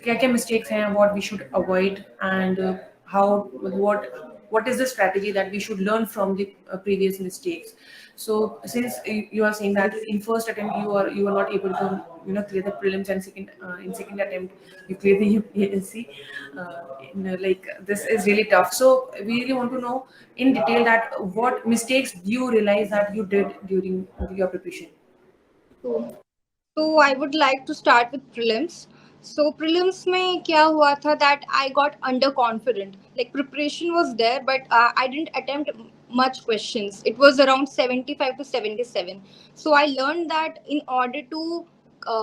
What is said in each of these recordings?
क्या क्या मिस्टेक्स हैं, what we should avoid, and how what is the strategy that we should learn from the previous mistakes. So since you are saying that in first attempt you are not able to clear the prelims, and in second attempt you clear the UPSC, like this is really tough. So we really want to know in detail that what mistakes do you realize that you did during your preparation. So, so I would like to start with prelims. So prelims में क्या हुआ था that I got underconfident. Like preparation was there, but I didn't attempt much questions. It was around 75 to 77. So I learned that in order to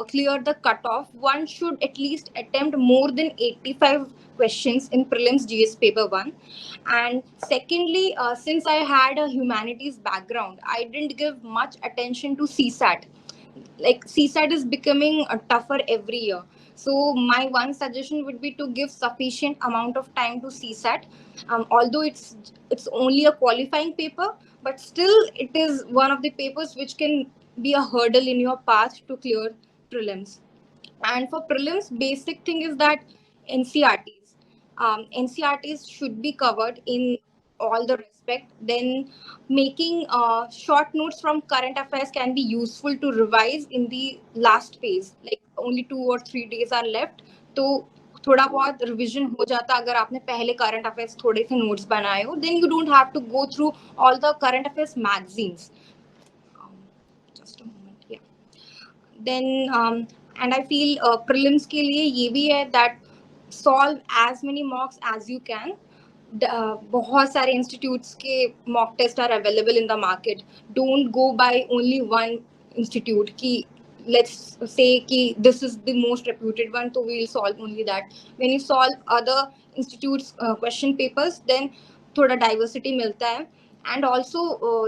clear the cutoff, one should at least attempt more than 85 questions in prelims GS paper 1. And secondly, since I had a humanities background, I didn't give much attention to CSAT. Like CSAT is becoming tougher every year. So my one suggestion would be to give sufficient amount of time to CSAT. Although it's only a qualifying paper, but still it is one of the papers which can be a hurdle in your path to clear prelims. And for prelims, basic thing is that NCRTs. NCRTs should be covered in all the respect. Then making short notes from current affairs can be useful to revise in the last phase. Like only 2 or 3 days are left. तो थोड़ा बहुत revision हो जाता अगर आपने पहले current affairs थोड़े से नोट्स बनाए हो then you don't have to go through all the current affairs magazines just a moment या then and I feel prelims के लिए ये भी है that solve as many mocks as you can. बहुत सारे इंस्टीट्यूट्स के mock test are available in the market. Don't go by only one institute की let's say कि this is the most reputed one so we'll solve only that. When you solve other institutes question papers then थोड़ा diversity मिलता है. And also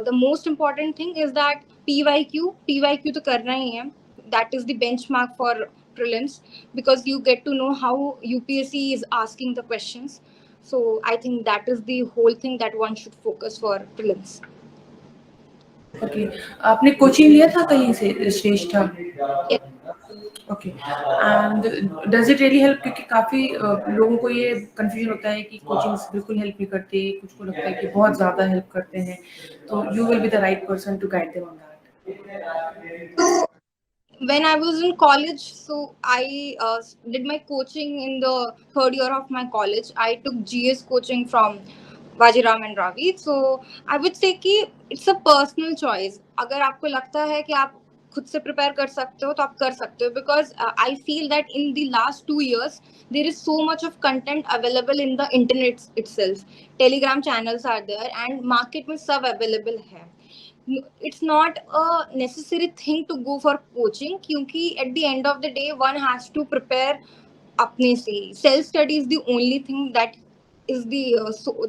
the most important thing is that PYQ तो करना ही है. That is the benchmark for prelims because you get to know how UPSC is asking the questions. So I think that is the whole thing that one should focus for prelims. Okay, आपने coaching लिया था कहीं से श्रेष्ठ? Yes. Okay, and does it really help? क्योंकि काफ़ी लोगों को ये कंफ्यूजन होता है कि कोचिंग्स बिल्कुल हेल्प नहीं करती, कुछ को लगता है कि बहुत ज़्यादा हेल्प करते हैं, तो you will be the right person to guide them on that. So when I was in college, so I did my coaching in the third year of my college. I took GS coaching from Vajiram and Ravi. So I would say कि it's a personal choice. अगर आपको लगता है कि आप खुद से prepare कर सकते हो तो आप कर सकते हो because I feel that in the last 2 years there is so much of content available in the internet itself. Telegram channels are there and market में सब available है. It's not a necessary thing to go for coaching क्योंकि at the end of the day one has to prepare अपने से. Self study is the only thing that is the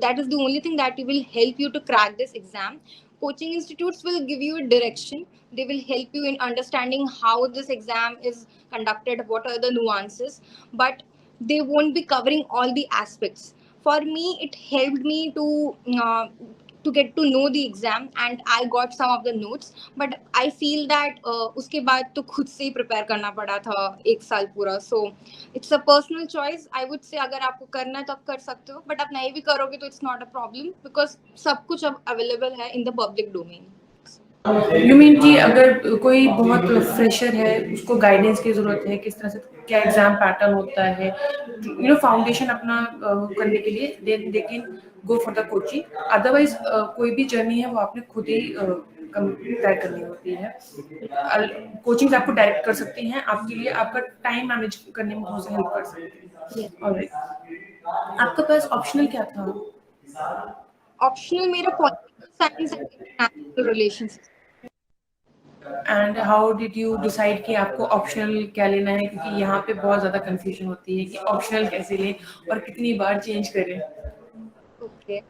that is the only thing that will help you to crack this exam. Coaching institutes will give you a direction. They will help you in understanding how this exam is conducted, what are the nuances, but they won't be covering all the aspects. For me it helped me to get to know the exam and I got some of the notes, but I feel that उसके बाद तो खुद से ही prepare करना पड़ा था एक साल पूरा. So it's a personal choice. I would say अगर आपको करना है तो आप कर सकते हो, but आप नहीं भी करोगे तो it's not a problem because सब कुछ अब available है in the public domain. You mean कि अगर कोई बहुत फ्रेशर है, उसको गाइडेंस की ज़रूरत है, किस तरह से क्या एग्ज़ाम पैटर्न होता है, फाउंडेशन अपना करने के लिए they can go for the coaching. Otherwise कोई भी जर्नी है वो आपने खुद ही तय करनी होती है. कोचिंग आपको डायरेक्ट कर सकती हैं, आपके लिए आपका टाइम मैनेज करने में बहुत हेल्प कर सकती Yes. है. ऑलराइट, आपके पास ऑप्शनल क्या था? Optional मेरा political science and international relations. And how did you decide कि आपको ऑप्शनल क्या लेना है? क्योंकि यहाँ पे बहुत ज़्यादा कंफ्यूजन होती है कि ऑप्शनल कैसे लें और कितनी बार चेंज करें. Okay.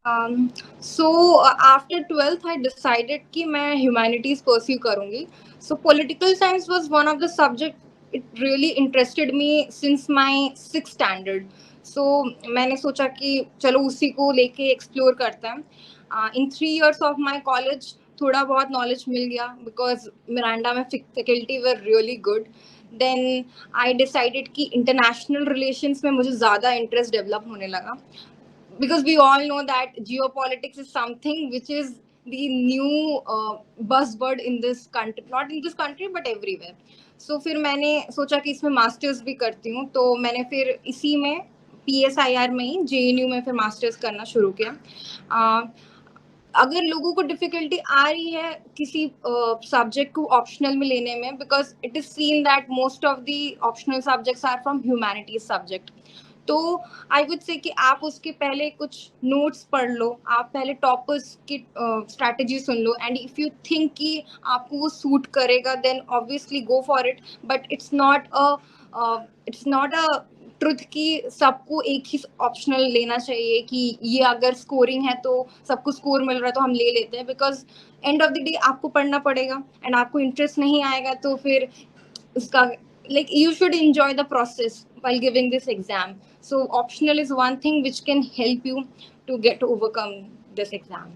Um, so after 12th I decided कि मैं humanities pursue करूँगी. So political science was one of the subject it really interested me since my 6th standard. So मैंने सोचा कि चलो उसी को लेके explore करते हैं. In 3 years of my college थोड़ा बहुत knowledge मिल गया because Miranda में faculty were really good. Then I decided कि इंटरनेशनल रिलेशंस में मुझे ज़्यादा इंटरेस्ट डेवलप होने लगा, because we all know that geopolitics is something which is the new buzzword in this country, not in this country but everywhere. So फिर मैंने सोचा कि इसमें मास्टर्स भी करती हूँ, तो मैंने फिर इसी में PSIR में ही JNU में फिर मास्टर्स करना शुरू किया. अगर लोगों को डिफिकल्टी आ रही है किसी सब्जेक्ट को ऑप्शनल में लेने में, because it is seen that most of the optional subjects are from humanities subject, तो आई वुड से कि आप उसके पहले कुछ नोट्स पढ़ लो, आप पहले टॉपर्स की स्ट्रैटेजी सुन लो, एंड इफ यू थिंक कि आपको वो सूट करेगा then obviously go for it. But it's not a truth कि सबको एक ही ऑप्शनल लेना चाहिए कि ये अगर स्कोरिंग है तो सबको स्कोर मिल रहा है तो हम ले लेते हैं, because end of the day आपको पढ़ना पड़ेगा, एंड आपको इंटरेस्ट नहीं आएगा तो फिर उसका like you should enjoy the process while giving this exam. So optional is one thing which can help you to get to overcome this exam.